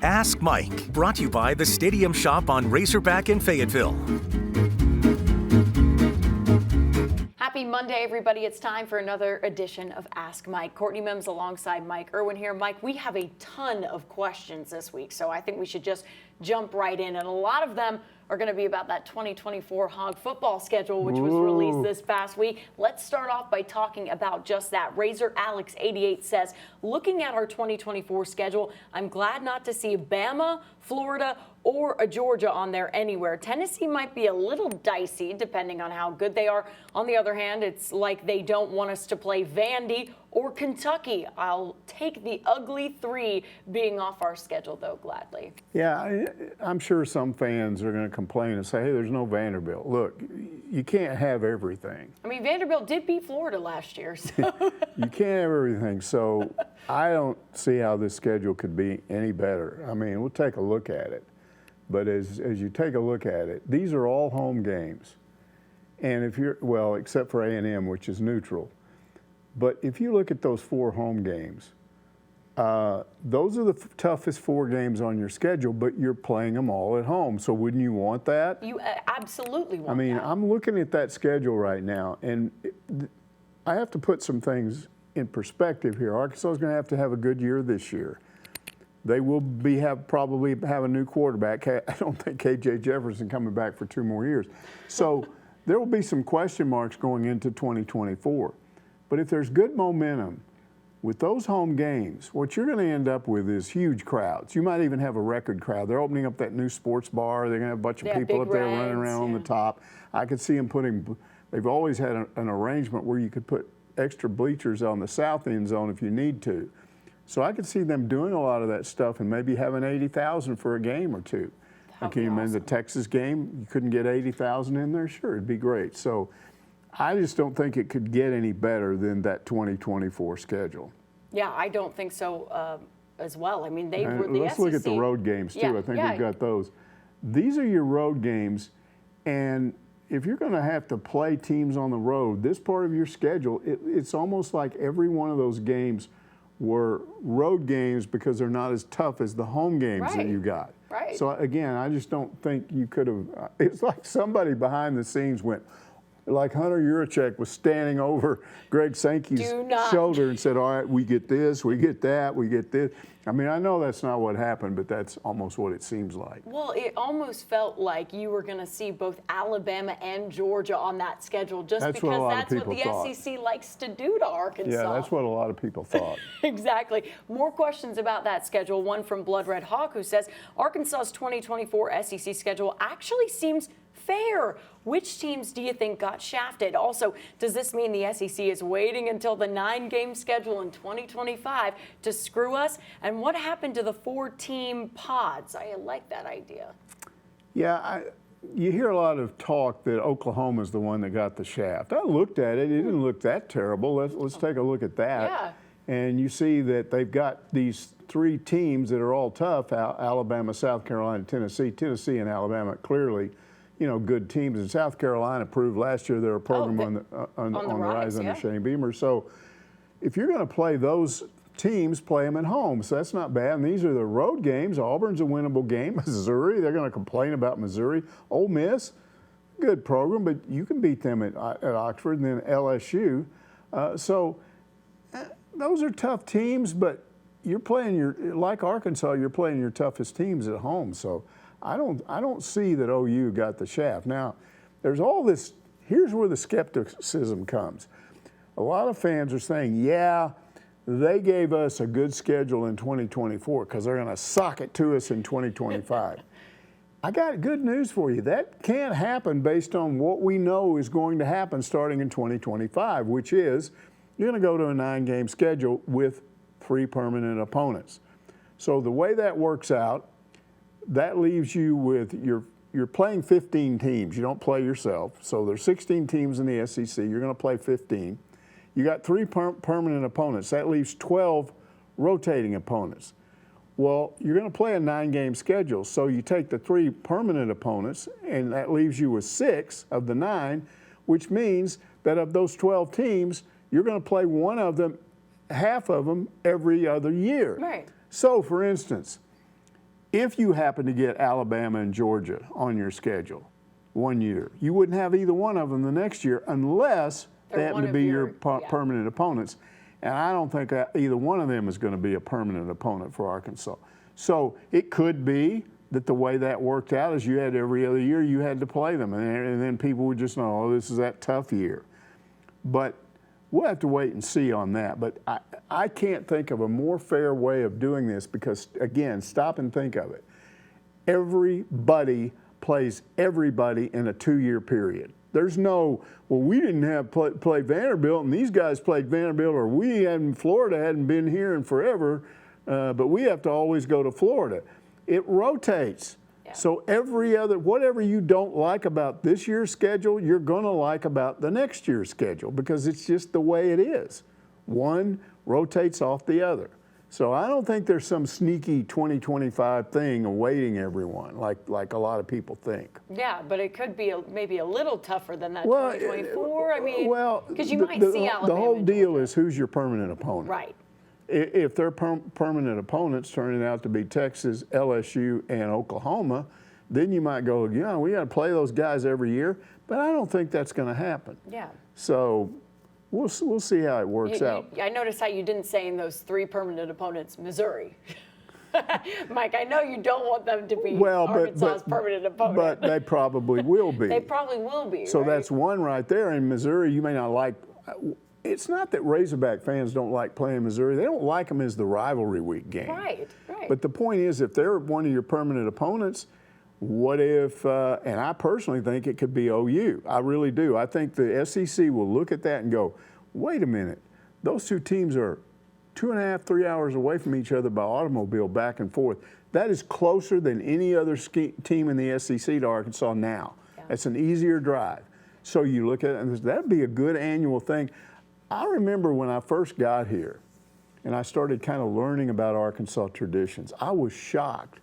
Ask Mike, brought to you by the Stadium Shop on Razorback in Fayetteville. Happy Monday, everybody. It's time for another edition of Ask Mike. Courtney Mims alongside Mike Irwin here. Mike, we have a ton of questions this week, so I think we should just jump right in. And a lot of them are going to be about that 2024 Hog football schedule, which was released this past week. Let's start off by talking about just that. Razor Alex 88 says, looking at our 2024 schedule, I'm glad not to see Bama, Florida, or a Georgia on there anywhere. Tennessee might be a little dicey depending on how good they are. On the other hand, it's like they don't want us to play Vandy or Kentucky. I'll take the ugly three being off our schedule, though, gladly. Yeah, I'm sure some fans are going to complain and say, hey, there's no Vanderbilt. Look, you can't have everything. I mean, Vanderbilt did beat Florida last year. So. You can't have everything. So I don't see how this schedule could be any better. I mean, we'll take a look at it. But as you take a look at it, these are all home games. And if you're, well, except for A&M, which is neutral. But if you look at those 4 home games, those are the toughest 4 games on your schedule, but you're playing them all at home. So wouldn't you want that? You absolutely want that. I mean, I'm looking at that schedule right now, and I have to put some things in perspective here. Arkansas is going to have a good year this year. They will probably have a new quarterback. I don't think K.J. Jefferson coming back for 2 more years. So there will be some question marks going into 2024. But if there's good momentum with those home games, what you're going to end up with is huge crowds. You might even have a record crowd. They're opening up that new sports bar. They're going to have a bunch of people up there running around on the top. I could see them they've always had an arrangement where you could put extra bleachers on the south end zone if you need to. So I could see them doing a lot of that stuff and maybe having 80,000 for a game or two. Can you imagine the Texas game? You couldn't get 80,000 in there? Sure, it'd be great. So I just don't think it could get any better than that 2024 schedule. Yeah, I don't think so as well. I mean, let's look at the road games, too. Yeah, I think we've got those. These are your road games, and if you're going to have to play teams on the road, this part of your schedule, it's almost like every one of those games were road games because they're not as tough as the home games that you got. Right. So, again, I just don't think you could have it's like somebody behind the scenes went, like Hunter Yurachek was standing over Greg Sankey's shoulder and said, all right, we get this, we get that, we get this. I mean, I know that's not what happened, but that's almost what it seems like. Well, it almost felt like you were going to see both Alabama and Georgia on that schedule because that's what the SEC likes to do to Arkansas. Yeah, that's what a lot of people thought. Exactly. More questions about that schedule. One from Blood Red Hawk who says, Arkansas's 2024 SEC schedule actually seems fair. Which teams do you think got shafted? Also, does this mean the SEC is waiting until the 9-game schedule in 2025 to screw us? And what happened to the 4-team pods? I like that idea. Yeah, you hear a lot of talk that Oklahoma's the one that got the shaft. I looked at it. It didn't look that terrible. Let's take a look at that. Yeah. And you see that they've got these 3 teams that are all tough, Alabama, South Carolina, Tennessee. Tennessee and Alabama clearly, good teams. And South Carolina proved last year they're a program on the rise under Shane Beamer. So if you're going to play those teams, play them at home. So that's not bad. And these are the road games. Auburn's a winnable game. Missouri, they're going to complain about Missouri. Ole Miss, good program, but you can beat them at Oxford and then LSU. Those are tough teams, but you're playing like Arkansas, you're playing your toughest teams at home. So I don't see that OU got the shaft. Now, there's all this, here's where the skepticism comes. A lot of fans are saying, yeah, they gave us a good schedule in 2024 because they're going to sock it to us in 2025. I got good news for you. That can't happen based on what we know is going to happen starting in 2025, which is you're going to go to a 9-game schedule with 3 permanent opponents. So the way that works out, that leaves you with you're playing 15 teams. You don't play yourself. So there's 16 teams in the SEC. You're going to play 15. You got 3 permanent opponents. That leaves 12 rotating opponents. Well, you're going to play a 9-game schedule. So you take the 3 permanent opponents, and that leaves you with 6 of the 9, which means that of those 12 teams, you're going to play one of them, half of them, every other year. Right. So, for instance, if you happen to get Alabama and Georgia on your schedule one year, you wouldn't have either one of them the next year unless they happen to be your permanent opponents. And I don't think either one of them is going to be a permanent opponent for Arkansas. So it could be that the way that worked out is you had every other year you had to play them. And then people would just know, oh, this is that tough year. But we'll have to wait and see on that. But I can't think of a more fair way of doing this because, again, stop and think of it. Everybody plays everybody in a 2-year period. There's no, well, we didn't have play Vanderbilt and these guys played Vanderbilt, or Florida hadn't been here in forever, but we have to always go to Florida. It rotates. Yeah. So every other, whatever you don't like about this year's schedule, you're going to like about the next year's schedule because it's just the way it is. One rotates off the other. So I don't think there's some sneaky 2025 thing awaiting everyone like a lot of people think. Yeah, but it could be maybe a little tougher than that 2024. I mean, because you might see Alabama. The whole deal is who's your permanent opponent. Right. If their permanent opponents turning out to be Texas, LSU, and Oklahoma, then you might go, yeah, we got to play those guys every year. But I don't think that's going to happen. Yeah. So we'll see how it works out. I noticed how you didn't say in those 3 permanent opponents, Missouri. Mike, I know you don't want them to be Arkansas's permanent opponent. But they probably will be. They probably will be, So right? that's one right there. In Missouri, you may not like. It's not that Razorback fans don't like playing Missouri. They don't like them as the rivalry week game. Right. But the point is, if they're one of your permanent opponents, what if, and I personally think it could be OU. I really do. I think the SEC will look at that and go, wait a minute, those two teams are 2.5, 3 hours away from each other by automobile back and forth. That is closer than any other team in the SEC to Arkansas now. Yeah. It's an easier drive. So you look at it, and that'd be a good annual thing. I remember when I first got here and I started kind of learning about Arkansas traditions, I was shocked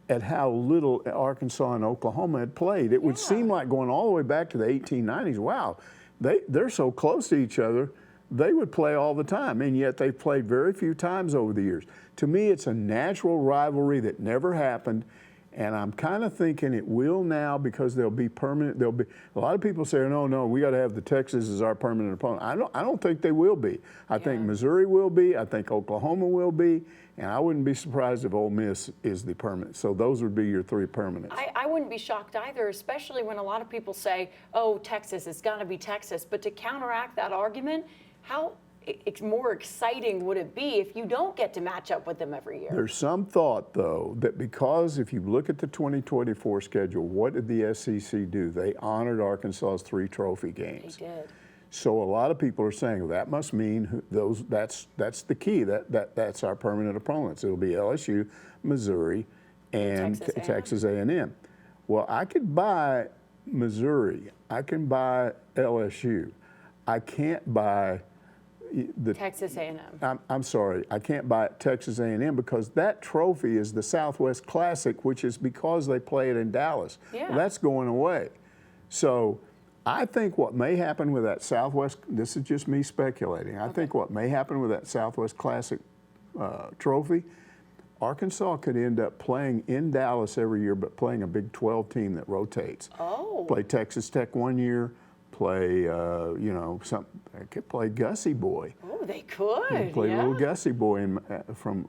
at how little Arkansas and Oklahoma had played. It would seem like going all the way back to the 1890s, wow, they're so close to each other, they would play all the time, and yet they've played very few times over the years. To me, it's a natural rivalry that never happened, and I'm kind of thinking it will now because they'll be permanent. They'll be. A lot of people say, no, we got to have the Texas as our permanent opponent. I don't think they will be. I think Missouri will be. I think Oklahoma will be, and I wouldn't be surprised if Ole Miss is the permanent. So those would be your 3 permanents. I wouldn't be shocked either, especially when a lot of people say, oh, Texas, it's got to be Texas. But to counteract that argument, how more exciting would it be if you don't get to match up with them every year? There's some thought, though, that because if you look at the 2024 schedule, what did the SEC do? They honored Arkansas's 3 trophy games. They did. So a lot of people are saying, well, that must mean that's the key. That's our permanent opponents. It'll be LSU, Missouri, and Texas A&M. Well, I could buy Missouri. I can buy LSU. I can't buy the Texas A&M. I'm sorry, I can't buy Texas A&M because that trophy is the Southwest Classic, which is because they play it in Dallas. Yeah. Well, that's going away. So I think what may happen with that Southwest, this is just me speculating, I think what may happen with that Southwest Classic trophy, Arkansas could end up playing in Dallas every year, but playing a Big 12 team that rotates. Oh. Play Texas Tech one year, play, they could play Gussie Boy. Oh, they could. Play little Gussie Boy from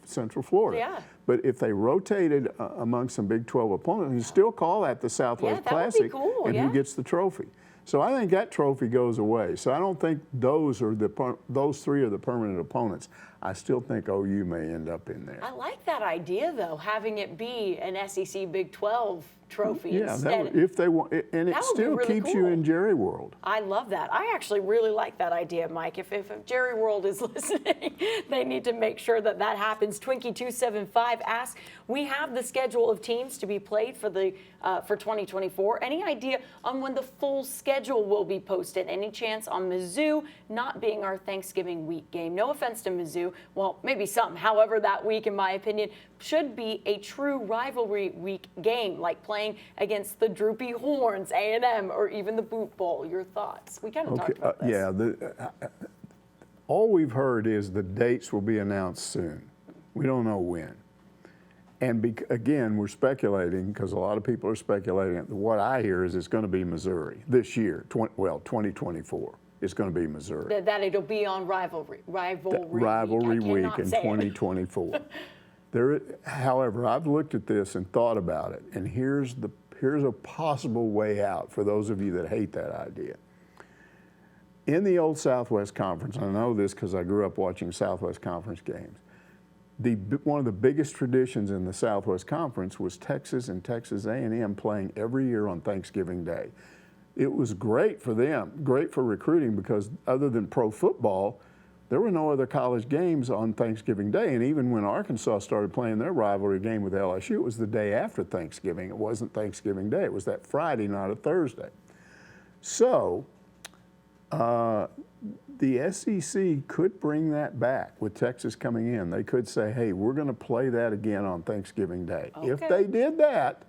Central Florida. Yeah. But if they rotated among some Big 12 opponents, you still call that the Southwest Classic. Would be cool, and who gets the trophy. So I think that trophy goes away. So I don't think those 3 are the permanent opponents. I still think OU may end up in there. I like that idea, though, having it be an SEC Big 12 trophy instead. If they want, and it still really keeps you in Jerry World. I love that. I actually really like that idea, Mike. If Jerry World is listening, they need to make sure that happens. Twinkie275 asks, we have the schedule of teams to be played for 2024. Any idea on when the full schedule will be posted? Any chance on Mizzou not being our Thanksgiving week game? No offense to Mizzou. Well, maybe some. However, that week, in my opinion, should be a true rivalry week game, like playing against the Droopy Horns, A&M, or even the Boot Bowl. Your thoughts? We kind of talked about this. All we've heard is the dates will be announced soon. We don't know when. And again, we're speculating because a lot of people are speculating. What I hear is it's going to be Missouri this year. 2024. It's going to be Missouri. That it'll be on rivalry week in 2024. However, I've looked at this and thought about it, and here's a possible way out for those of you that hate that idea. In the old Southwest Conference, and I know this because I grew up watching Southwest Conference games. One of the biggest traditions in the Southwest Conference was Texas and Texas A&M playing every year on Thanksgiving Day. It was great for them, great for recruiting, because other than pro football, there were no other college games on Thanksgiving Day. And even when Arkansas started playing their rivalry game with LSU, it was the day after Thanksgiving. It wasn't Thanksgiving Day. It was that Friday, not a Thursday. So the SEC could bring that back with Texas coming in. They could say, hey, we're going to play that again on Thanksgiving Day. Okay. If they did that,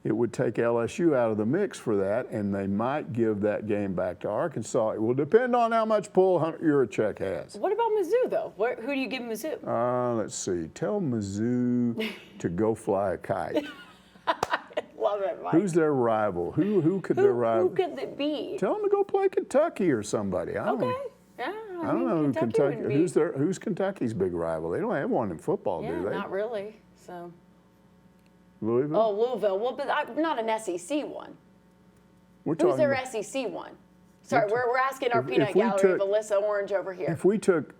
it would take LSU out of the mix for that, and they might give that game back to Arkansas. It will depend on how much pull Hunter Yurachek has. What about Mizzou, though? Who do you give Mizzou? Let's see. Tell Mizzou to go fly a kite. Love it, Mike. Who's their rival? Who could their rival? Who could it be? Tell them to go play Kentucky or somebody. I don't know who Kentucky. Who's Kentucky's big rival? They don't have one in football, do they? Not really. So. Louisville? Oh, Louisville. Well, but not an SEC one. Who's their SEC one? Sorry, we're asking our peanut gallery of Alyssa Orange over here. If we took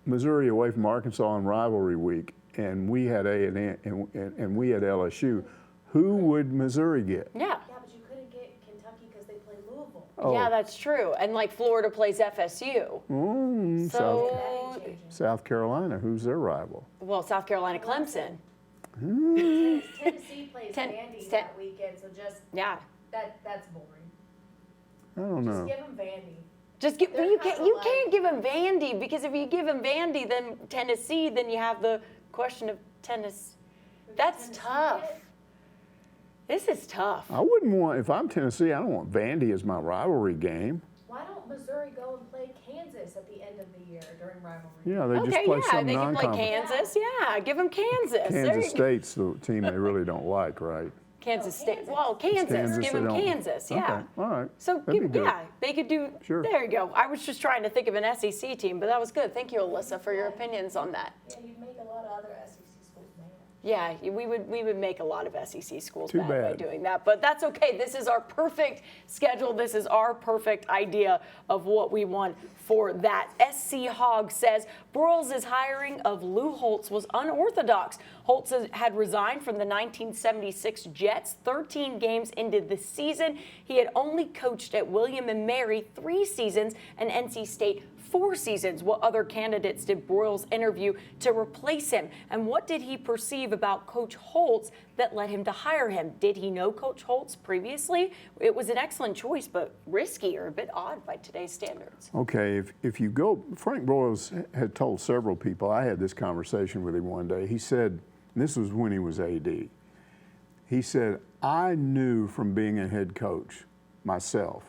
Missouri away from Arkansas on rivalry week, and we had A&M and we had LSU, who would Missouri get? Yeah. Yeah, but you couldn't get Kentucky because they play Louisville. Oh. Yeah, that's true. And like Florida plays FSU. South Carolina, who's their rival? Well, South Carolina, Clemson. Tennessee plays Vandy that weekend, so that's boring. I don't know. Just give them Vandy. You can't give them Vandy, because if you give them Vandy, then Tennessee, then you have the question of tennis. That's tough. This is tough. I wouldn't want, if I'm Tennessee, I don't want Vandy as my rivalry game. Why don't Missouri go and play Kansas at the end of the year during rivalry? Yeah, they just play some they can play non-conference. Kansas. Yeah, give them Kansas. Kansas State's the team they really don't like, right? Kansas State. Well, Kansas. Give them Kansas. Yeah. Okay. All right. So they could do. Sure. There you go. I was just trying to think of an SEC team, but that was good. Thank you, Alyssa, for your opinions on that. Yeah, you'd make a lot of other SEC schools mad. Yeah, we would make a lot of SEC schools Too mad bad by doing that, but that's okay. This is our perfect schedule. This is our perfect idea of what we want for that. SC Hog says Broyles' hiring of Lou Holtz was unorthodox. Holtz had resigned from the 1976 Jets 13 games into the season. He had only coached at William & Mary 3 seasons and NC State 4 seasons. What other candidates did Broyles interview to replace him? And what did he perceive about Coach Holtz that led him to hire him? Did he know Coach Holtz previously? It was an excellent choice, but risky or a bit odd by today's standards. Okay, if you go, Frank Broyles had told several people, I had this conversation with him one day. He said, and this was when he was AD, he said, I knew from being a head coach myself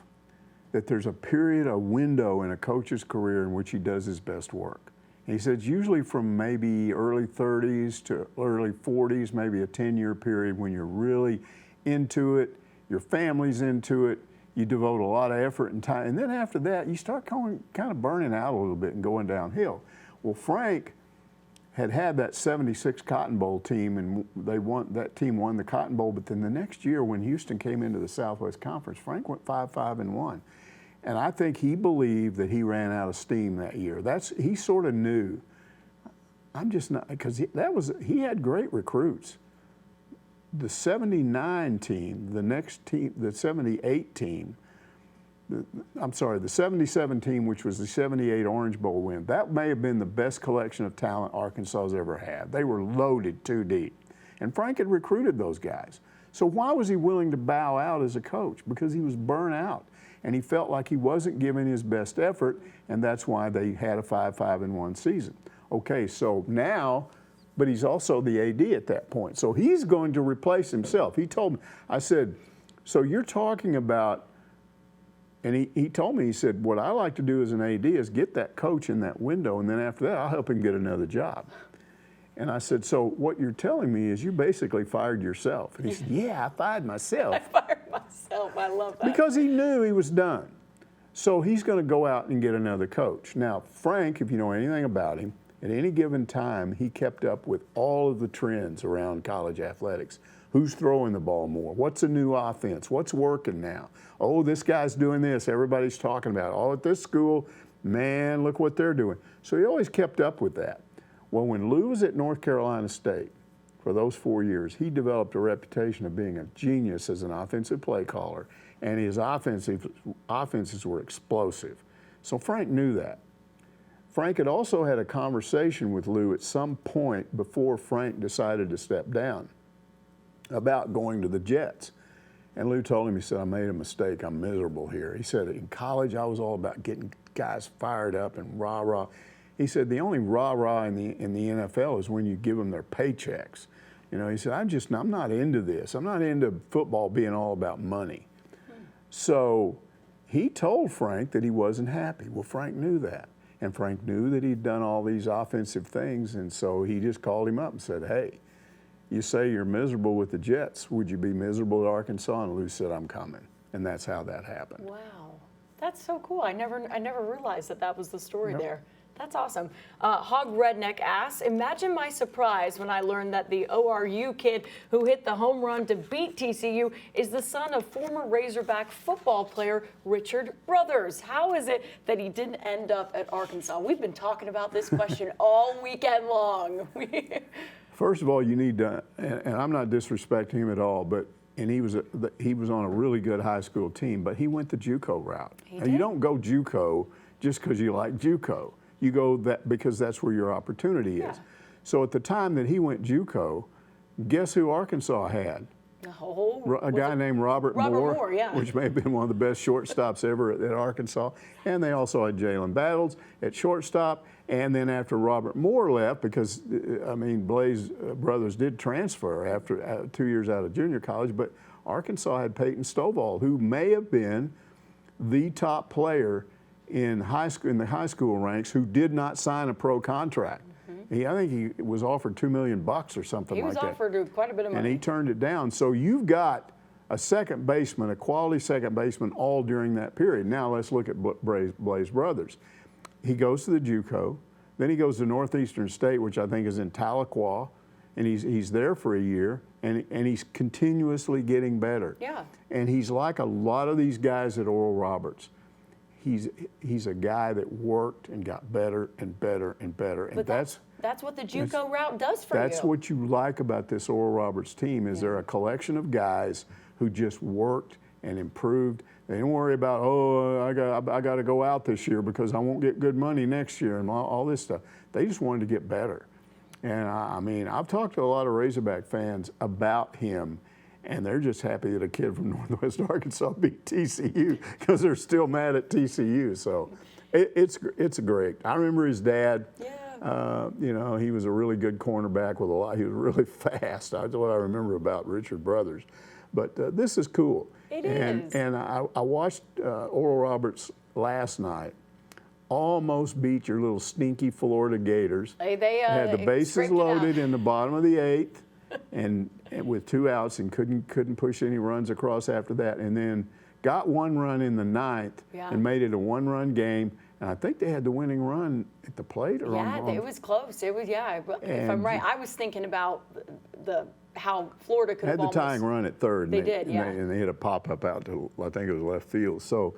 that there's a period, a window in a coach's career in which he does his best work. And he said it's usually from maybe early 30s to early 40s, maybe a 10-year period when you're really into it, your family's into it, you devote a lot of effort and time, and then after that, you start kind of burning out a little bit and going downhill. Well, Frank had that 76 Cotton Bowl team, and that team won the Cotton Bowl, but then the next year when Houston came into the Southwest Conference, Frank went 5-5-1. And I think he believed that he ran out of steam that year. He sort of knew. I'm just not, because he had great recruits. The 79 team, the next team, the 78 team, the 77 team, which was the 78 Orange Bowl win, that may have been the best collection of talent Arkansas's ever had. They were loaded too deep. And Frank had recruited those guys. So why was he willing to bow out as a coach? Because he was burnt out. And he felt like he wasn't giving his best effort, and that's why they had a 5-5-1 season. Okay, so now, but he's also the AD at that point. So he's going to replace himself. He told me, I said, so you're talking about, and he told me, he said, what I like to do as an AD is get that coach in that window, and then after that, I'll help him get another job. And I said, so what you're telling me is you basically fired yourself. And he said, yeah, I fired myself. I fired myself. I love that. Because he knew he was done. So he's going to go out and get another coach. Now, Frank, if you know anything about him, at any given time, he kept up with all of the trends around college athletics. Who's throwing the ball more? What's a new offense? What's working now? Oh, this guy's doing this. Everybody's talking about it. Oh, at this school, man, look what they're doing. So he always kept up with that. Well, when Lou was at North Carolina State for those 4 years, he developed a reputation of being a genius as an offensive play caller, and his offenses were explosive. So Frank knew that. Frank had also had a conversation with Lou at some point before Frank decided to step down about going to the Jets. And Lou told him, he said, I made a mistake. I'm miserable here. He said, in college, I was all about getting guys fired up and rah-rah. He said, the only rah-rah in the NFL is when you give them their paychecks. You know, he said, I'm not into this. I'm not into football being all about money. So he told Frank that he wasn't happy. Well, Frank knew that. And Frank knew that he'd done all these offensive things. And so he just called him up and said, hey, you say you're miserable with the Jets. Would you be miserable at Arkansas? And Lou said, I'm coming. And that's how that happened. Wow. That's so cool. I never realized that was the story there. That's awesome. Hog Redneck asks, imagine my surprise when I learned that the ORU kid who hit the home run to beat TCU is the son of former Razorback football player Richard Brothers. How is it that he didn't end up at Arkansas? We've been talking about this question all weekend long. First of all, you need to, and I'm not disrespecting him at all, but he was on a really good high school team, but he went the JUCO route. And you don't go JUCO just because you like JUCO. You go that because that's where your opportunity is. So at the time that he went JUCO, guess who Arkansas had? A guy named Robert Moore, which may have been one of the best shortstops ever at Arkansas. And they also had Jalen Battles at shortstop. And then after Robert Moore left, because, I mean, Blaze Brothers did transfer after 2 years out of junior college, but Arkansas had Peyton Stovall, who may have been the top player in the high school ranks who did not sign a pro contract. I think he was offered $2 million or something like that. He was offered quite a bit of money. And he turned it down. So you've got a second baseman, a quality second baseman, all during that period. Now let's look at Blaze Brothers. He goes to the JUCO. Then he goes to Northeastern State, which I think is in Tahlequah, and he's there for a year, and he's continuously getting better. Yeah. And he's like a lot of these guys at Oral Roberts. He's a guy that worked and got better and better and better. And but that's what the JUCO route does for you. That's what you like about this Oral Roberts team is they're a collection of guys who just worked and improved. They didn't worry about, oh, I got to go out this year because I won't get good money next year and all this stuff. They just wanted to get better. And I mean, I've talked to a lot of Razorback fans about him, and they're just happy that a kid from Northwest Arkansas beat TCU because they're still mad at TCU. So it's great. I remember his dad. Yeah. You know, he was a really good cornerback with a lot. He was really fast. That's what I remember about Richard Brothers. But this is cool. It is. And I watched Oral Roberts last night almost beat your little stinky Florida Gators. They had the bases loaded in the bottom of the eighth, and with 2 outs, and couldn't push any runs across after that, and then got 1 run in the ninth and made it a 1-run game. And I think they had the winning run at the plate. Or it was close. It was if I'm right, I was thinking about how Florida could have had the tying run at third. They did. And they hit a pop up out to, I think it was left field. So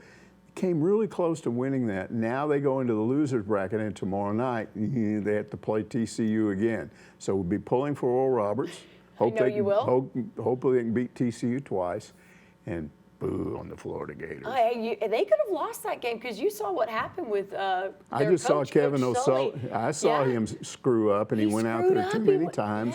came really close to winning that. Now they go into the losers bracket, and tomorrow night they have to play TCU again. So we'll be pulling for Oral Roberts. Hopefully they can beat TCU twice, and boo on the Florida Gators. They could have lost that game because you saw what happened with their I just saw Kevin Coach O'Sullivan. I saw him screw up, and he went out there too many times.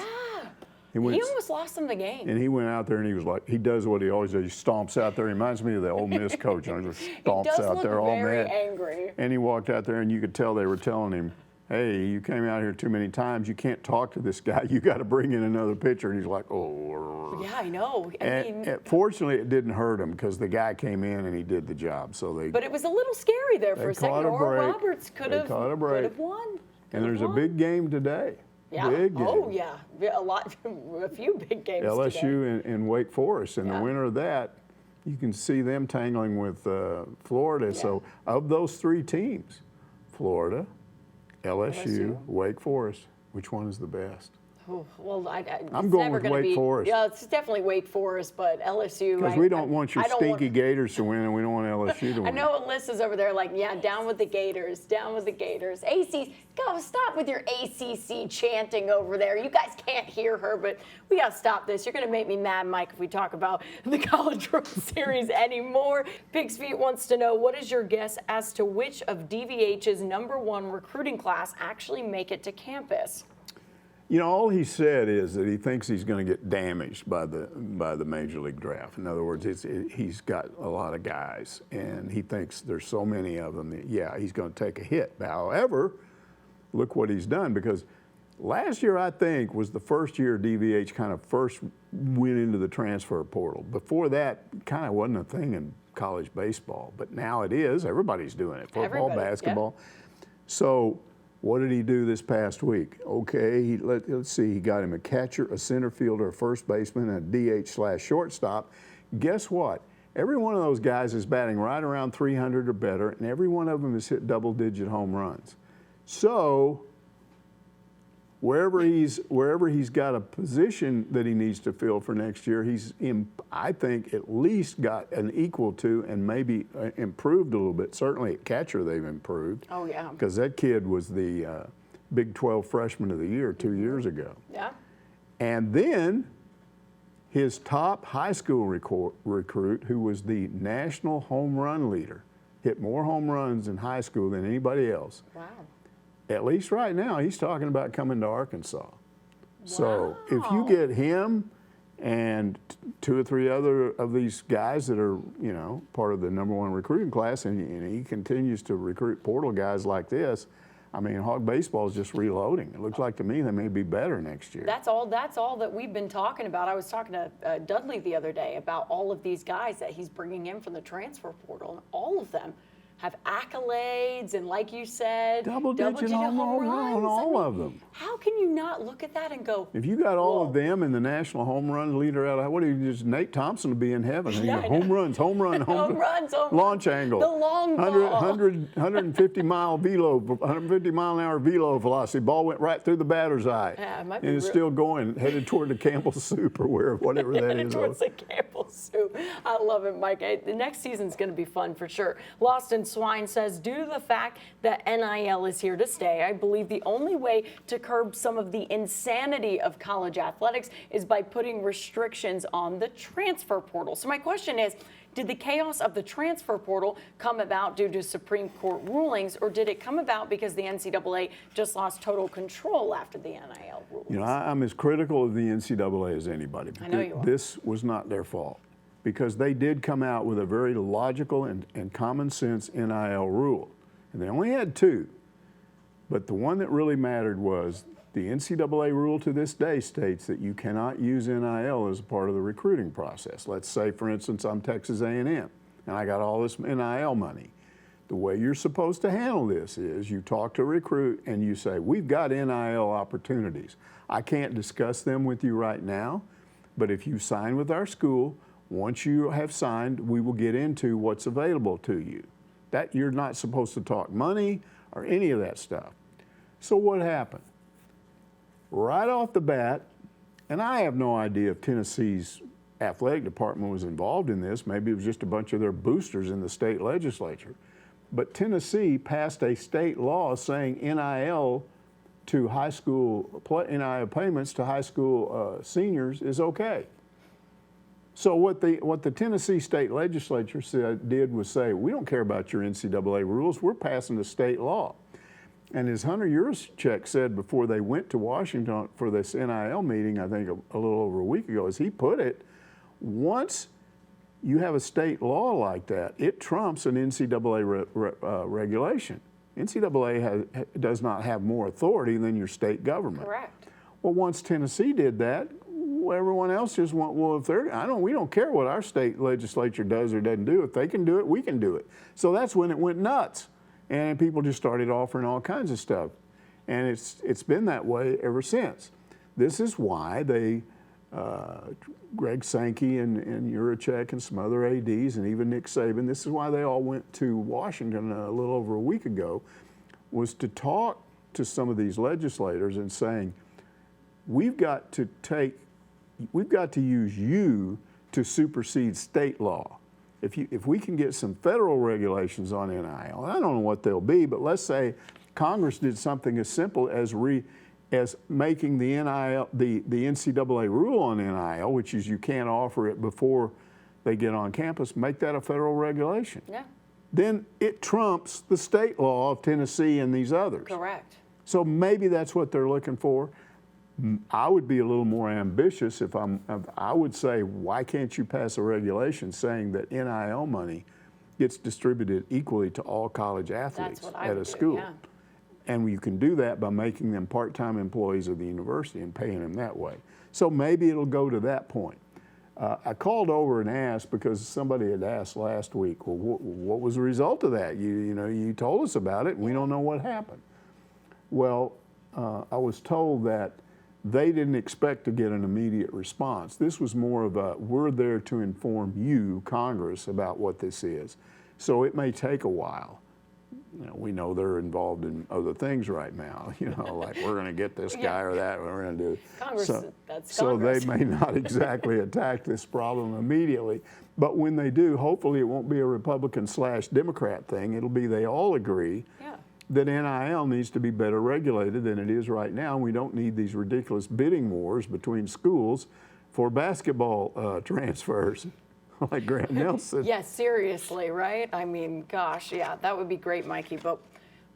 He almost lost them the game. And he went out there and he was like, he does what he always does. He stomps out there. He reminds me of the Ole Miss coach. And he just stomps out there all mad. Angry. And he walked out there and you could tell they were telling him, hey, you came out here too many times. You can't talk to this guy. You got to bring in another pitcher. And he's like, oh. Yeah, I know. And fortunately, it didn't hurt him because the guy came in and he did the job. But it was a little scary there for a second. Oral Roberts could have won. And there's a big game today. Yeah. Big game. Oh, yeah. A few big games LSU today. and Wake Forest, and the winner of that, you can see them tangling with Florida. Yeah. So of those three teams, Florida, LSU, Wake Forest, which one is the best? Oh, well, I'm going with Wake Forest. Yeah, it's definitely Wake Forest, but LSU. Because we don't want your stinky Gators to win, and we don't want LSU to win. I know Alyssa's over there like, yeah, down with the Gators, down with the Gators. Go stop with your ACC chanting over there. You guys can't hear her, but we got to stop this. You're going to make me mad, Mike, if we talk about the College World Series anymore. Pig's Feet wants to know, what is your guess as to which of DVH's #1 recruiting class actually make it to campus? You know, all he said is that he thinks he's going to get damaged by the Major League Draft. In other words, he's got a lot of guys, and he thinks there's so many of them that, yeah, he's going to take a hit. However, look what he's done, because last year, I think, was the first year DVH kind of first went into the transfer portal. Before that, kind of wasn't a thing in college baseball, but now it is. Everybody's doing it, football, basketball. Yeah. So what did he do this past week? Okay, let's see. He got him a catcher, a center fielder, a first baseman, and a DH/shortstop. Guess what? Every one of those guys is batting right around 300 or better, and every one of them has hit double-digit home runs. So wherever he's got a position that he needs to fill for next year, he's I think at least got an equal to and maybe improved a little bit. Certainly at catcher they've improved. Oh yeah. Because that kid was the Big 12 Freshman of the Year 2 years ago. Yeah. And then his top high school recruit, who was the national home run leader, hit more home runs in high school than anybody else. Wow. At least right now, he's talking about coming to Arkansas. Wow. So if you get him and 2 or 3 other of these guys that are, you know, part of the #1 recruiting class, and he continues to recruit portal guys like this, I mean, Hog baseball is just reloading. It looks like to me they may be better next year. That's all that we've been talking about. I was talking to Dudley the other day about all of these guys that he's bringing in from the transfer portal, and all of them have accolades, and like you said, double-digit home run, all of them. How can you not look at that and go, if you got all of them and the national home run leader out, what do you just, Nate Thompson would be in heaven. Yeah, home runs, launch angle. The long ball. 150 mile an hour velo velocity. Ball went right through the batter's eye. Yeah, it might be and it's still going, headed toward the Campbell Soup or whatever that headed is. Towards the Campbell Soup. I love it, Mike. The next season's going to be fun for sure. Lost in Swine says, due to the fact that NIL is here to stay, I believe the only way to curb some of the insanity of college athletics is by putting restrictions on the transfer portal. So my question is, did the chaos of the transfer portal come about due to Supreme Court rulings, or did it come about because the NCAA just lost total control after the NIL rulings? You know, I'm as critical of the NCAA as anybody. I know you are. This was not their fault, because they did come out with a very logical and common sense NIL rule. And they only had 2. But the one that really mattered was the NCAA rule to this day states that you cannot use NIL as a part of the recruiting process. Let's say, for instance, I'm Texas A&M, and I got all this NIL money. The way you're supposed to handle this is you talk to a recruit and you say, we've got NIL opportunities. I can't discuss them with you right now, but if you sign with our school, once you have signed, we will get into what's available to you. That you're not supposed to talk money or any of that stuff. So what happened? Right off the bat, and I have no idea if Tennessee's athletic department was involved in this. Maybe it was just a bunch of their boosters in the state legislature. But Tennessee passed a state law saying NIL to high school, NIL payments to high school seniors is okay. So what the Tennessee state legislature did was say, we don't care about your NCAA rules, we're passing the state law. And as Hunter Yurchek said before they went to Washington for this NIL meeting, I think a little over a week ago, as he put it, once you have a state law like that, it trumps an NCAA regulation. NCAA does not have more authority than your state government. Correct. Well, once Tennessee did that, everyone else just went, well, if we don't care what our state legislature does or doesn't do. If they can do it, we can do it. So that's when it went nuts. And people just started offering all kinds of stuff. And it's been that way ever since. This is why they, Greg Sankey and Yurachek and some other ADs and even Nick Saban, this is why they all went to Washington a little over a week ago, was to talk to some of these legislators and saying, we've got to use you to supersede state law. If we can get some federal regulations on NIL, I don't know what they'll be, but let's say Congress did something as simple as making the NIL, the NCAA rule on NIL, which is you can't offer it before they get on campus, make that a federal regulation. Yeah. Then it trumps the state law of Tennessee and these others. Correct. So maybe that's what they're looking for. I would be a little more ambitious I would say, why can't you pass a regulation saying that NIL money gets distributed equally to all college athletes at a school? Yeah. And you can do that by making them part-time employees of the university and paying them that way. So maybe it'll go to that point. I called over and asked because somebody had asked last week, well, what was the result of that? You told us about it and we don't know what happened. Well, I was told that they didn't expect to get an immediate response. This was more of a, we're there to inform you, Congress, about what this is. So it may take a while. We know they're involved in other things right now, like we're going to get this guy or that, we're going to do. Congress, that's so Congress. They may not exactly attack this problem immediately, but when they do, hopefully it won't be a Republican/Democrat thing. It'll be they all agree that NIL needs to be better regulated than it is right now. We don't need these ridiculous bidding wars between schools for basketball transfers. Like Grant Nelson. Yeah, seriously, right? I mean, gosh, yeah, that would be great, Mikey. But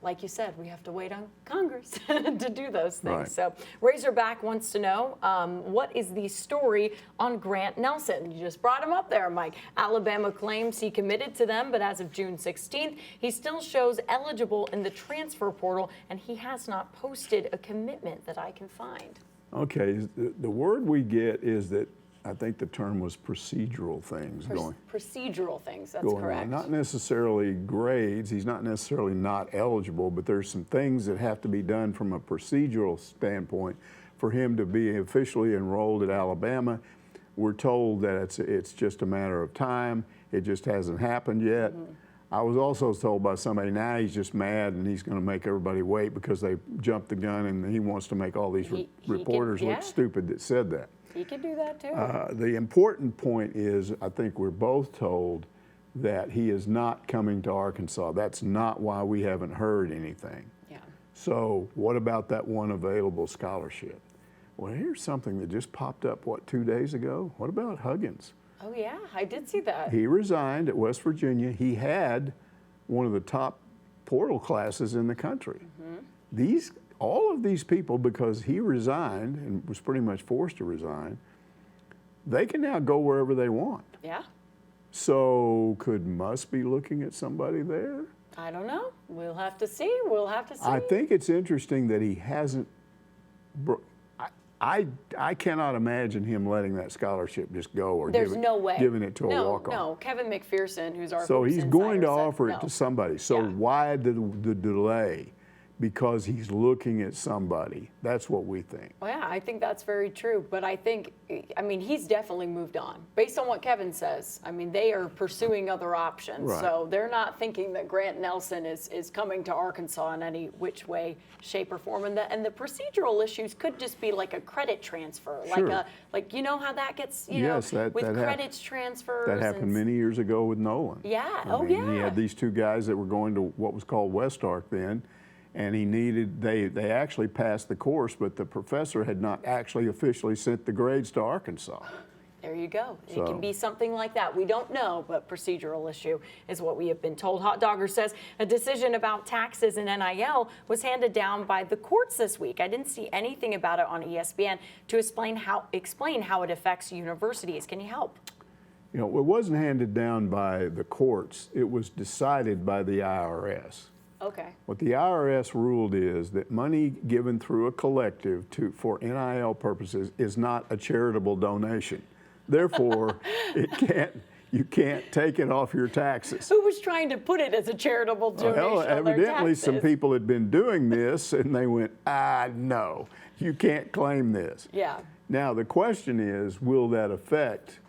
like you said, we have to wait on Congress to do those things. Right. So Razorback wants to know, what is the story on Grant Nelson? You just brought him up there, Mike. Alabama claims he committed to them, but as of June 16th, he still shows eligible in the transfer portal, and he has not posted a commitment that I can find. Okay, the word we get is that I think the term was procedural things going. Procedural things, that's going correct. On. Not necessarily grades, he's not necessarily not eligible, but there's some things that have to be done from a procedural standpoint for him to be officially enrolled at Alabama. We're told that it's just a matter of time. It just hasn't happened yet. Mm-hmm. I was also told by somebody, now he's just mad and he's going to make everybody wait because they jumped the gun and he wants to make all these reporters look stupid that said that. He could do that too. The important point is, I think we're both told that he is not coming to Arkansas. That's not why we haven't heard anything. Yeah. So what about that one available scholarship? Well, here's something that just popped up, 2 days ago? What about Huggins? Oh yeah, I did see that. He resigned at West Virginia. He had one of the top portal classes in the country. Mm-hmm. All of these people, because he resigned and was pretty much forced to resign, they can now go wherever they want. Yeah. So could Muss be looking at somebody there? I don't know. We'll have to see. We'll have to see. I think it's interesting that he hasn't. I cannot imagine him letting that scholarship just go or There's no way. giving it to a walk-on. No, Kevin McPherson, who's our So he's going to said offer it no. to somebody. So why the delay? Because he's looking at somebody. That's what we think. Well, yeah, I think that's very true. But I think, he's definitely moved on. Based on what Kevin says, they are pursuing other options. Right. So they're not thinking that Grant Nelson is coming to Arkansas in any which way, shape, or form. And the procedural issues could just be like a credit transfer. Sure. Like you know how that gets, Yes, with credits transfers. That happened many years ago with Nolan. Yeah, He had these two guys that were going to what was called West Ark then. And they actually passed the course, but the professor had not actually officially sent the grades to Arkansas. There you go. It can be something like that. We don't know, but procedural issue is what we have been told. Hot Dogger says a decision about taxes and NIL was handed down by the courts this week. I didn't see anything about it on ESPN to explain how it affects universities. Can you help? It wasn't handed down by the courts. It was decided by the IRS. Okay. What the IRS ruled is that money given through a collective for NIL purposes is not a charitable donation. Therefore, You can't take it off your taxes. Who was trying to put it as a charitable donation Well, on their evidently some taxes? people had been doing this and they went, no, you can't claim this. Yeah. Now, the question is, will that affect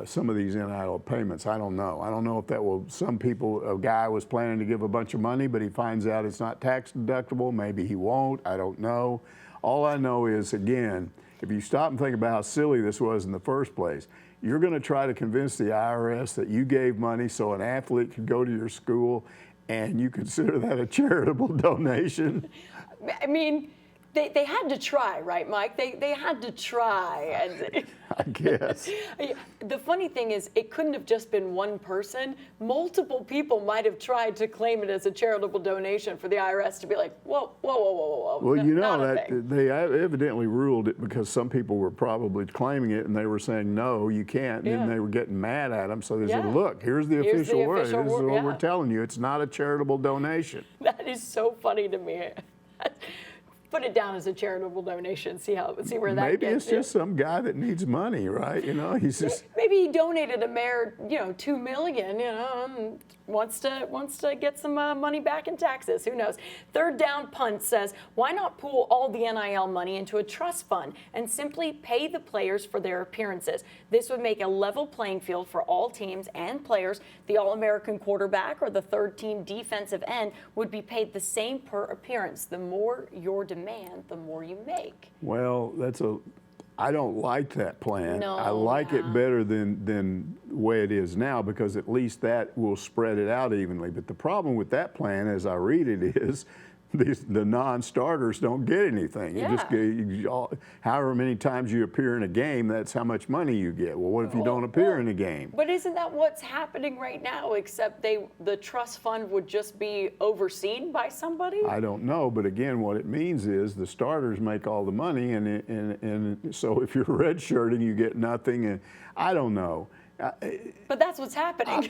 some of these NIL payments? I don't know. I don't know if that will, some people, a guy was planning to give a bunch of money, but he finds out it's not tax deductible. Maybe he won't. I don't know. All I know is, again, if you stop and think about how silly this was in the first place, you're going to try to convince the IRS that you gave money so an athlete could go to your school, and you consider that a charitable donation? I mean, they had to try, right, Mike? They had to try. And I guess. the funny thing is, it couldn't have just been one person. Multiple people might have tried to claim it as a charitable donation for the IRS to be like, whoa, whoa, whoa, whoa, whoa. Well, you know that that they evidently ruled it because some people were probably claiming it and they were saying, no, you can't. And then they were getting mad at them. So they said, look, here's the official word. This is what we're telling you. It's not a charitable donation. That is so funny to me. Put it down as a charitable donation. See where that gets you. Maybe it's just some guy that needs money, right? You know, he's just. Maybe he donated a mere, $2 million. And wants to get some money back in taxes. Who knows? Third down Punt says, why not pool all the NIL money into a trust fund and simply pay the players for their appearances? This would make a level playing field for all teams and players. The All-American quarterback or the third-team defensive end would be paid the same per appearance. The more your demand, the more you make. Well, I don't like that plan. No, I like it better than the way it is now, because at least that will spread it out evenly. But the problem with that plan, as I read it, is the non-starters don't get anything. You just get, however many times you appear in a game, that's how much money you get. Well, what if you don't appear in a game? But isn't that what's happening right now, except the trust fund would just be overseen by somebody? I don't know, but again, what it means is the starters make all the money, and so if you're redshirting, you get nothing, and I don't know. But that's what's happening.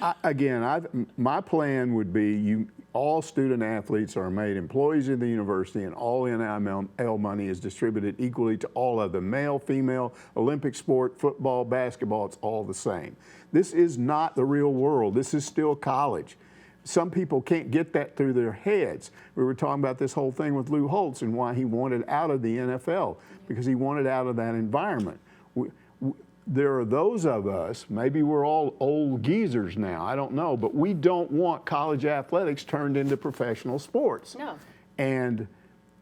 My plan would be all student athletes are made employees of the university, and all NIL money is distributed equally to all of them, male, female, Olympic sport, football, basketball, it's all the same. This is not the real world. This is still college. Some people can't get that through their heads. We were talking about this whole thing with Lou Holtz and why he wanted out of the NFL, because he wanted out of that environment. There are those of us, maybe we're all old geezers now, I don't know, but we don't want college athletics turned into professional sports. No. And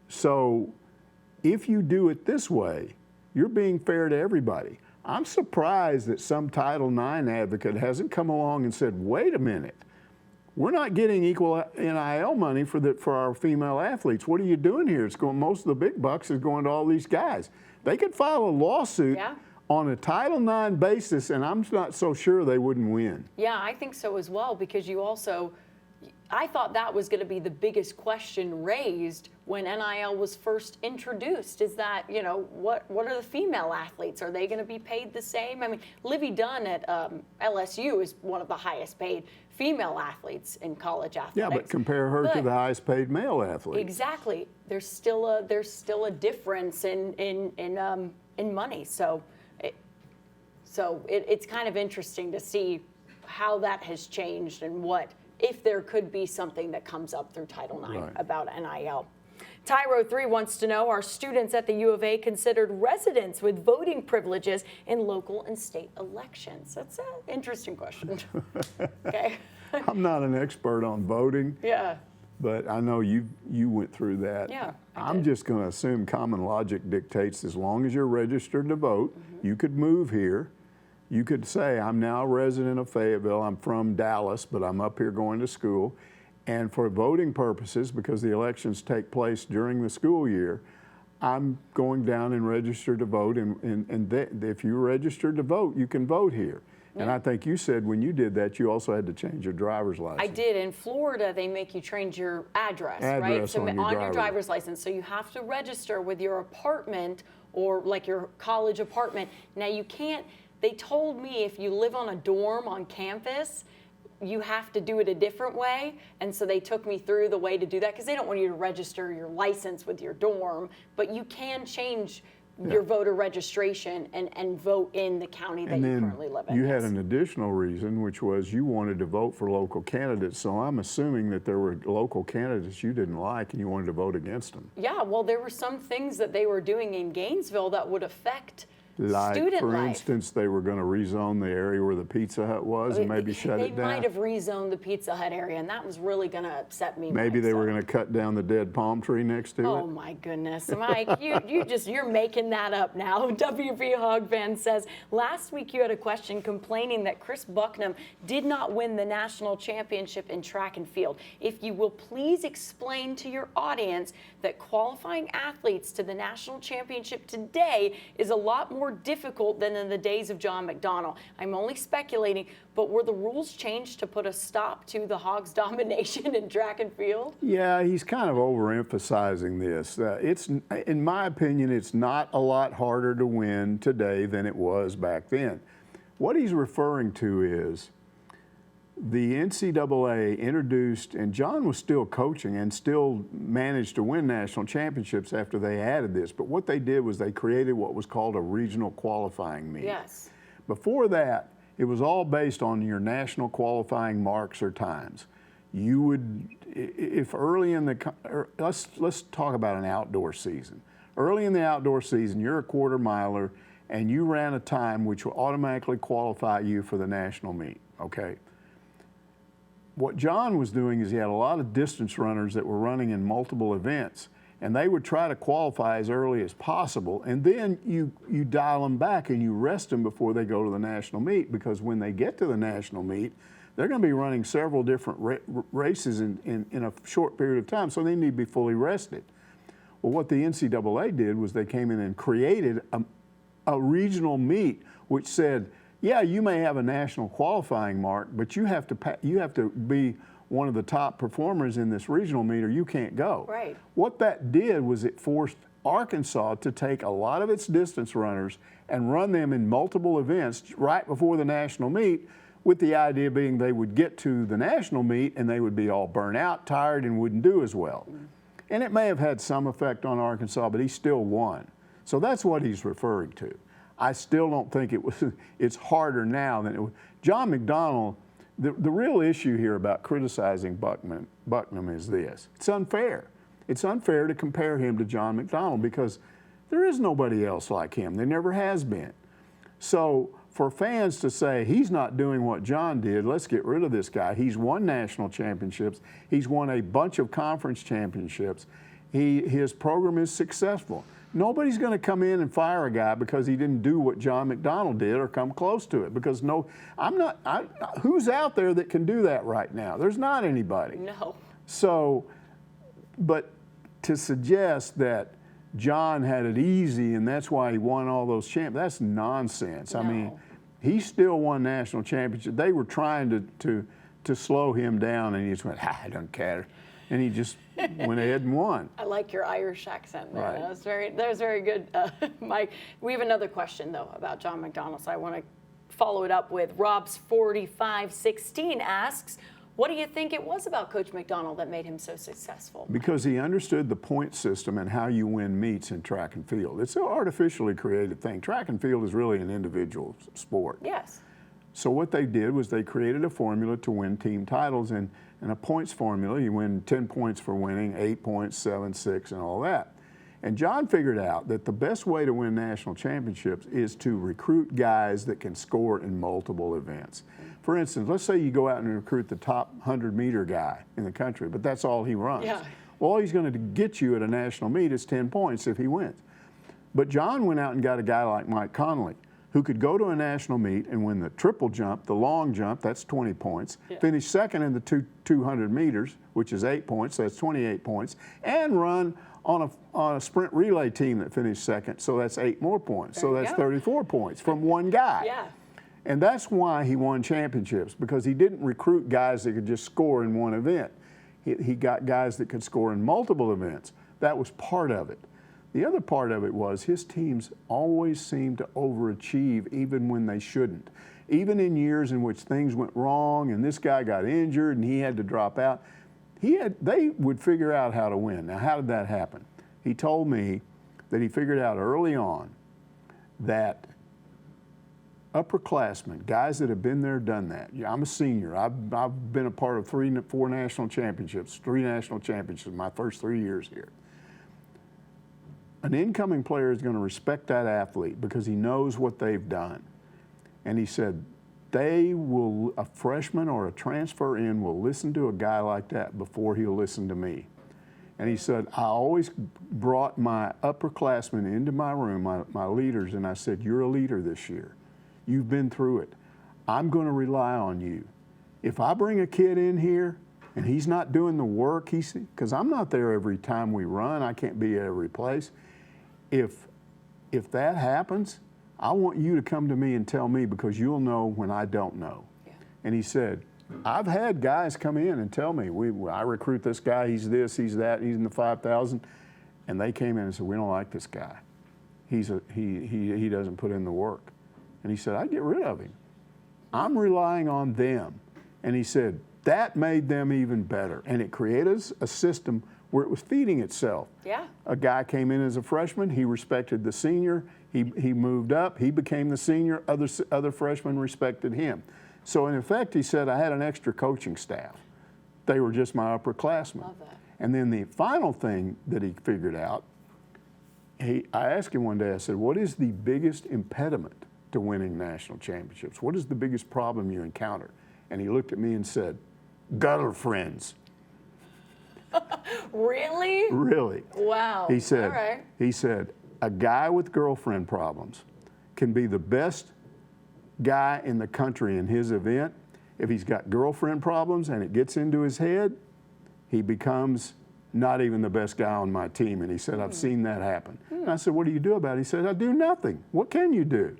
so if you do it this way, you're being fair to everybody. I'm surprised that some Title IX advocate hasn't come along and said, wait a minute, we're not getting equal NIL money for our female athletes. What are you doing here? Most of the big bucks is going to all these guys. They could file a lawsuit on a Title IX basis, and I'm not so sure they wouldn't win. Yeah, I think so as well, because I thought that was going to be the biggest question raised when NIL was first introduced, is that, what are the female athletes? Are they going to be paid the same? I mean, Livy Dunn at LSU is one of the highest paid female athletes in college athletics. Yeah, but compare her to the highest paid male athlete. Exactly. There's still a difference in money. So it's kind of interesting to see how that has changed and if there could be something that comes up through Title IX about NIL. Tyro 3 wants to know, are students at the U of A considered residents with voting privileges in local and state elections? That's an interesting question. Okay. I'm not an expert on voting. Yeah. But I know you went through that. Yeah, I'm just going to assume common logic dictates as long as you're registered to vote, you could move here. You could say, I'm now a resident of Fayetteville. I'm from Dallas, but I'm up here going to school. And for voting purposes, because the elections take place during the school year, I'm going down and registered to vote. And if you're registered to vote, you can vote here. Yeah. And I think you said when you did that, you also had to change your driver's license. I did. In Florida, they make you change your address right? So on your driver's license. So you have to register with your apartment or like your college apartment. Now you can't, they told me if you live on a dorm on campus, you have to do it a different way. And so they took me through the way to do that because they don't want you to register your license with your dorm, but you can change your voter registration and vote in the county that you currently live in. You had an additional reason, which was you wanted to vote for local candidates. So I'm assuming that there were local candidates you didn't like and you wanted to vote against them. Yeah, well, there were some things that they were doing in Gainesville that would affect Like, student for life. instance, they were going to rezone the area where the Pizza Hut was and maybe shut it down. They might have rezoned the Pizza Hut area, and that was really going to upset me. Maybe they were going to cut down the dead palm tree next to it. Oh my goodness, Mike, you're making that up now. WV Hog Fan says, last week you had a question complaining that Chris Bucknam did not win the national championship in track and field. If you will please explain to your audience that qualifying athletes to the national championship today is a lot more difficult than in the days of John McDonnell. I'm only speculating, but were the rules changed to put a stop to the Hogs' domination in track and field? Yeah, he's kind of overemphasizing this. In my opinion, it's not a lot harder to win today than it was back then. What he's referring to is the NCAA introduced, and John was still coaching and still managed to win national championships after they added this, but what they did was they created what was called a regional qualifying meet. Yes. Before that, it was all based on your national qualifying marks or times. You would, if early in the, let's talk about an outdoor season. Early in the outdoor season, you're a quarter miler and you ran a time which will automatically qualify you for the national meet, okay? What John was doing is he had a lot of distance runners that were running in multiple events, and they would try to qualify as early as possible, and then you dial them back and you rest them before they go to the national meet, because when they get to the national meet, they're going to be running several different races in a short period of time, so they need to be fully rested. Well, what the NCAA did was they came in and created a regional meet which said, yeah, you may have a national qualifying mark, but you have to be one of the top performers in this regional meet or you can't go. Right. What that did was it forced Arkansas to take a lot of its distance runners and run them in multiple events right before the national meet, with the idea being they would get to the national meet and they would be all burnt out, tired, and wouldn't do as well. And it may have had some effect on Arkansas, but he still won. So that's what he's referring to. I still don't think it's harder now than it was. John McDonnell, the real issue here about criticizing Bucknam is this. It's unfair. It's unfair to compare him to John McDonnell because there is nobody else like him. There never has been. So for fans to say he's not doing what John did, let's get rid of this guy. He's won national championships. He's won a bunch of conference championships. His program is successful. Nobody's going to come in and fire a guy because he didn't do what John McDonnell did or come close to it. Because who's out there that can do that right now? There's not anybody. No. So, but to suggest that John had it easy and that's why he won all those championships, that's nonsense. No. I mean, he still won national championships. They were trying to slow him down, and he just went, I don't care. And he just went ahead and won. I like your Irish accent there. Right. That was very good, Mike. We have another question, though, about John McDonnell, so I want to follow it up with Rob's 4516 asks, what do you think it was about Coach McDonnell that made him so successful? Because he understood the point system and how you win meets in track and field. It's an artificially created thing. Track and field is really an individual sport. Yes. So what they did was they created a formula to win team titles, and a points formula. You win 10 points for winning, 8 points, 7, 6, and all that. And John figured out that the best way to win national championships is to recruit guys that can score in multiple events. For instance, let's say you go out and recruit the top 100-meter guy in the country, but that's all he runs. Yeah. Well, all he's going to get you at a national meet is 10 points if he wins. But John went out and got a guy like Mike Connolly, who could go to a national meet and win the triple jump, the long jump, that's 20 points, finish second in the 200 meters, which is 8 points, that's 28 points, and run on a sprint relay team that finished second, so that's 8 more points. So that's 34 points from one guy. Yeah. And that's why he won championships, because he didn't recruit guys that could just score in one event. He got guys that could score in multiple events. That was part of it. The other part of it was his teams always seemed to overachieve even when they shouldn't. Even in years in which things went wrong and this guy got injured and he had to drop out, they would figure out how to win. Now, how did that happen? He told me that he figured out early on that upperclassmen, guys that have been there, done that. Yeah, I'm a senior. I've been a part of 4 national championships, 3 national championships my first 3 years here. An incoming player is going to respect that athlete because he knows what they've done. And he said, a freshman or a transfer in will listen to a guy like that before he'll listen to me. And he said, I always brought my upperclassmen into my room, my leaders, and I said, you're a leader this year. You've been through it. I'm going to rely on you. If I bring a kid in here and he's not doing the work, because I'm not there every time we run, I can't be at every place. If that happens, I want you to come to me and tell me because you'll know when I don't know. Yeah. And he said, I've had guys come in and tell me, I recruit this guy, he's this, he's that, he's in the 5,000. And they came in and said, we don't like this guy. He doesn't put in the work. And he said, I'd get rid of him. I'm relying on them. And he said, that made them even better. And it created a system where it was feeding itself. Yeah. A guy came in as a freshman, he respected the senior, he moved up, he became the senior, other freshmen respected him. So in effect, he said, I had an extra coaching staff. They were just my upperclassmen. Love that. And then the final thing that he figured out, I asked him one day, I said, what is the biggest impediment to winning national championships? What is the biggest problem you encounter? And he looked at me and said, gutter friends. Really? Really. Wow. He said, all right. He said, a guy with girlfriend problems can be the best guy in the country in his event. If he's got girlfriend problems and it gets into his head, he becomes not even the best guy on my team. And he said, I've seen that happen. And I said, what do you do about it? He said, I do nothing. What can you do?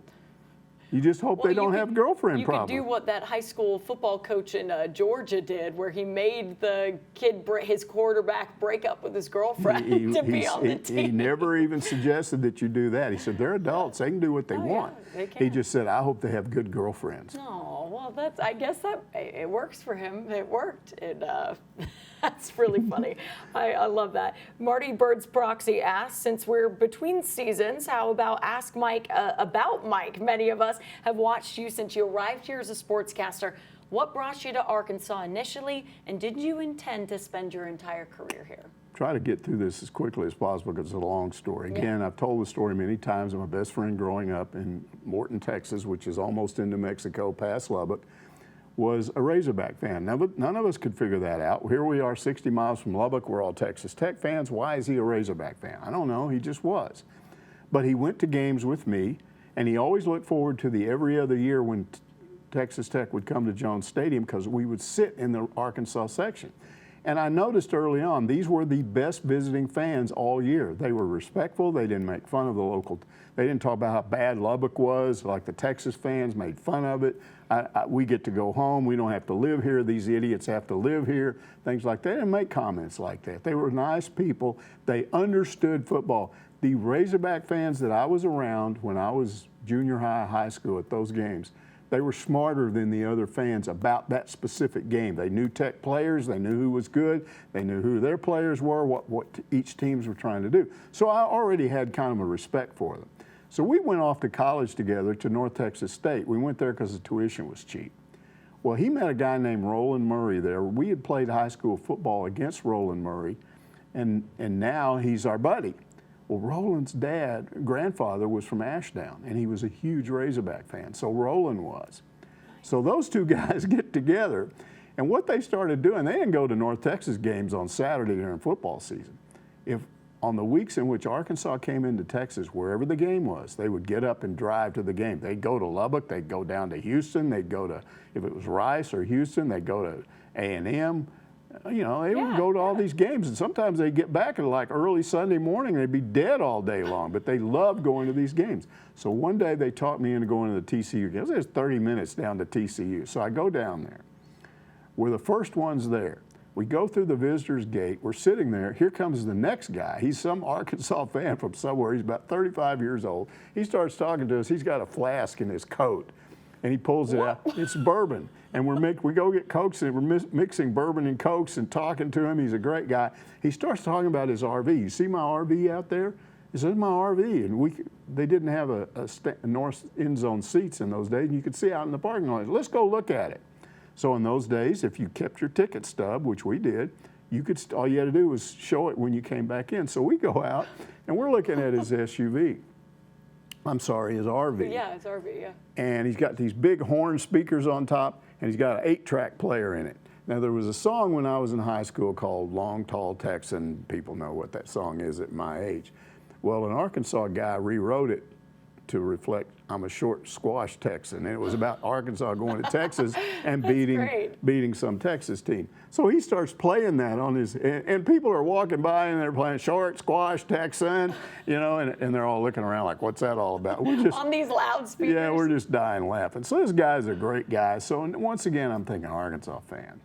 You just hope they don't have girlfriend problems. You could do what that high school football coach in Georgia did, where he made the kid, his quarterback, break up with his girlfriend to be on the team. He never even suggested that you do that. He said, they're adults. They can do what they want. Yeah, they can. He just said, I hope they have good girlfriends. Oh, well, I guess that it works for him. It worked. That's really funny. I love that. Marty Bird's Proxy asks, since we're between seasons, how about Ask Mike about Mike? Many of us have watched you since you arrived here as a sportscaster. What brought you to Arkansas initially, and did you intend to spend your entire career here? Try to get through this as quickly as possible because it's a long story. Again, I've told the story many times. My best friend growing up in Morton, Texas, which is almost into Mexico, past Lubbock, was a Razorback fan. None of us could figure that out. Here we are 60 miles from Lubbock. We're all Texas Tech fans. Why is he a Razorback fan? I don't know. He just was. But he went to games with me, and he always looked forward to the every other year when Texas Tech would come to Jones Stadium because we would sit in the Arkansas section. And I noticed early on, these were the best visiting fans all year. They were respectful. They didn't make fun of the local. They didn't talk about how bad Lubbock was, like the Texas fans made fun of it. We get to go home. We don't have to live here. These idiots have to live here. Things like that. They didn't make comments like that. They were nice people. They understood football. The Razorback fans that I was around when I was junior high, high school at those games, they were smarter than the other fans about that specific game. They knew Tech players. They knew who was good. They knew who their players were, what each teams were trying to do. So I already had kind of a respect for them. So we went off to college together to North Texas State. We went there because the tuition was cheap. Well, he met a guy named Roland Murray there. We had played high school football against Roland Murray, and now he's our buddy. Well, Roland's grandfather was from Ashdown, and he was a huge Razorback fan. So Roland was. So those two guys get together, and what they started doing, they didn't go to North Texas games on Saturday during football season. On the weeks in which Arkansas came into Texas, wherever the game was, they would get up and drive to the game. They'd go to Lubbock, they'd go down to Houston, they'd go to, if it was Rice or Houston, they'd go to A&M. You know, they would go to all these games, and sometimes they'd get back at like early Sunday morning, they'd be dead all day long, but they loved going to these games. So one day they talked me into going to the TCU games. There's 30 minutes down to TCU, so I go down there. We're the first ones there. We go through the visitor's gate. We're sitting there. Here comes the next guy. He's some Arkansas fan from somewhere. He's about 35 years old. He starts talking to us. He's got a flask in his coat, and he pulls it out. It's bourbon. And we go get Cokes, and we're mixing bourbon and Cokes and talking to him. He's a great guy. He starts talking about his RV. You see my RV out there? He said, my RV. And they didn't have a north end zone seats in those days. And you could see out in the parking lot. Let's go look at it. So in those days, if you kept your ticket stub, which we did, all you had to do was show it when you came back in. So we go out, and we're looking at his SUV. I'm sorry, his RV. Yeah, his RV, yeah. And he's got these big horn speakers on top, and he's got an 8-track player in it. Now, there was a song when I was in high school called Long Tall Texan. People know what that song is at my age. Well, an Arkansas guy rewrote it to reflect I'm a short squash Texan. And it was about Arkansas going to Texas and beating some Texas team. So he starts playing that on his, and people are walking by and they're playing short squash Texan, and they're all looking around like, what's that all about? We're just, on these loudspeakers. Yeah, we're just dying laughing. So this guy's a great guy. So once again, I'm thinking Arkansas fan.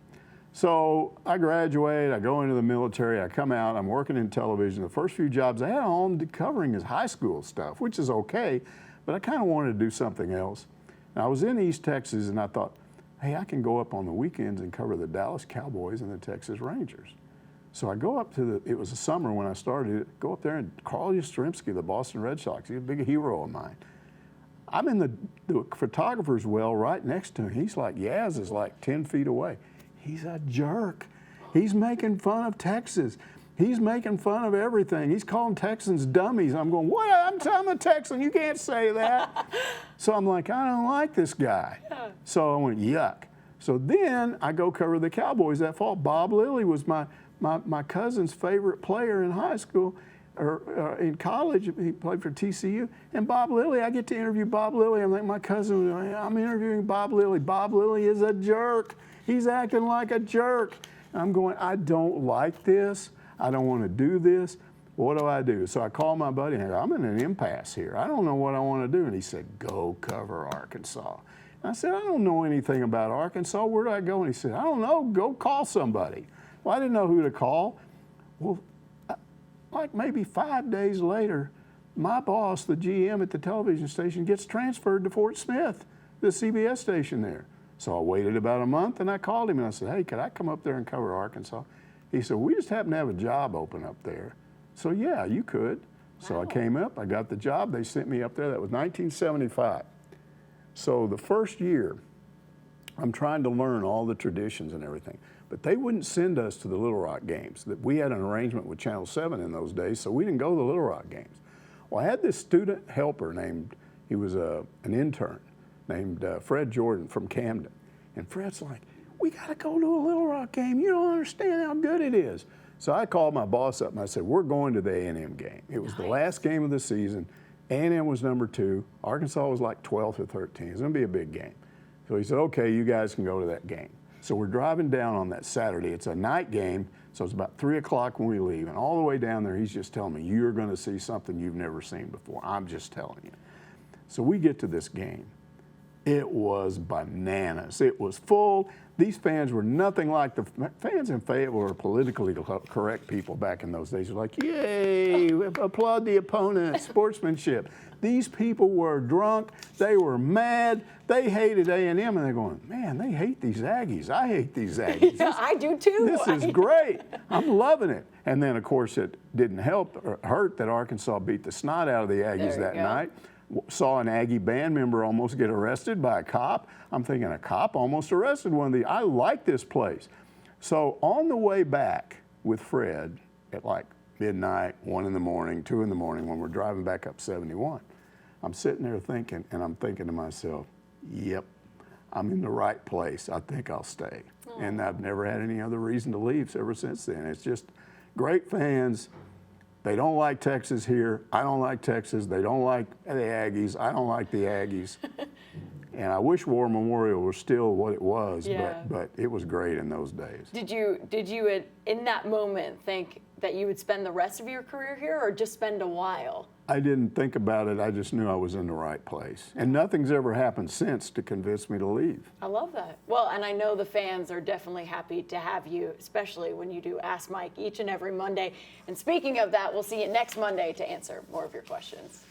So I graduate, I go into the military, I come out, I'm working in television. The first few jobs I had on covering is high school stuff, which is okay, but I kind of wanted to do something else. And I was in East Texas and I thought, hey, I can go up on the weekends and cover the Dallas Cowboys and the Texas Rangers. So I go up to it was the summer when I started, go up there and Carl Yastrzemski, the Boston Red Sox, he's a big hero of mine. I'm in the photographer's well right next to him. He's like, Yaz is like 10 feet away. He's a jerk. He's making fun of Texas. He's making fun of everything. He's calling Texans dummies. I'm going, what? I'm a Texan. You can't say that. So I'm like, I don't like this guy. Yeah. So I went, yuck. So then I go cover the Cowboys that fall. Bob Lilly was my cousin's favorite player in high school, or in college. He played for TCU. And Bob Lilly, I get to interview Bob Lilly. I'm like, my cousin, I'm interviewing Bob Lilly. Bob Lilly is a jerk. He's acting like a jerk. I'm going, I don't like this. I don't want to do this. What do? So I call my buddy and I go, I'm in an impasse here. I don't know what I want to do. And he said, go cover Arkansas. And I said, I don't know anything about Arkansas. Where do I go? And he said, I don't know. Go call somebody. Well, I didn't know who to call. Well, like maybe 5 days later, my boss, the GM at the television station, gets transferred to Fort Smith, the CBS station there. So I waited about a month and I called him and I said, hey, could I come up there and cover Arkansas? He said, we just happen to have a job open up there. So yeah, you could. So I came up, I got the job. They sent me up there. That was 1975. So the first year, I'm trying to learn all the traditions and everything. But they wouldn't send us to the Little Rock games. We had an arrangement with Channel 7 in those days, so we didn't go to the Little Rock games. Well, I had this student helper he was an intern, named Fred Jordan from Camden. And Fred's like, we got to go to a Little Rock game. You don't understand how good it is. So I called my boss up and I said, we're going to the A&M game. It was the last game of the season. A&M was number 2. Arkansas was like 12th or 13th. It was going to be a big game. So he said, okay, you guys can go to that game. So we're driving down on that Saturday. It's a night game, so it's about 3 o'clock when we leave. And all the way down there, he's just telling me, you're going to see something you've never seen before. I'm just telling you. So we get to this game. It was bananas. It was full. These fans were nothing like the fans in Fayetteville were politically correct people back in those days. They're like, yay, applaud the opponent, sportsmanship. These people were drunk. They were mad. They hated A&M, and they're going, man, they hate these Aggies. I hate these Aggies. Yeah, I do too. This is great. I'm loving it. And then, of course, it didn't hurt that Arkansas beat the snot out of the Aggies that night. Saw an Aggie band member almost get arrested by a cop. I'm thinking, a cop almost arrested one of the, I like this place. So on the way back with Fred at like midnight, 1 in the morning, 2 in the morning, when we're driving back up 71, I'm sitting there thinking, and I'm thinking to myself, yep, I'm in the right place. I think I'll stay. Oh. And I've never had any other reason to leave ever since then. It's just great fans. They don't like Texas here. I don't like Texas. They don't like the Aggies. I don't like the Aggies. And I wish War Memorial was still what it was, but it was great in those days. Did you in that moment think that you would spend the rest of your career here or just spend a while? I didn't think about it. I just knew I was in the right place. And nothing's ever happened since to convince me to leave. I love that. Well, and I know the fans are definitely happy to have you, especially when you do Ask Mike each and every Monday. And speaking of that, we'll see you next Monday to answer more of your questions.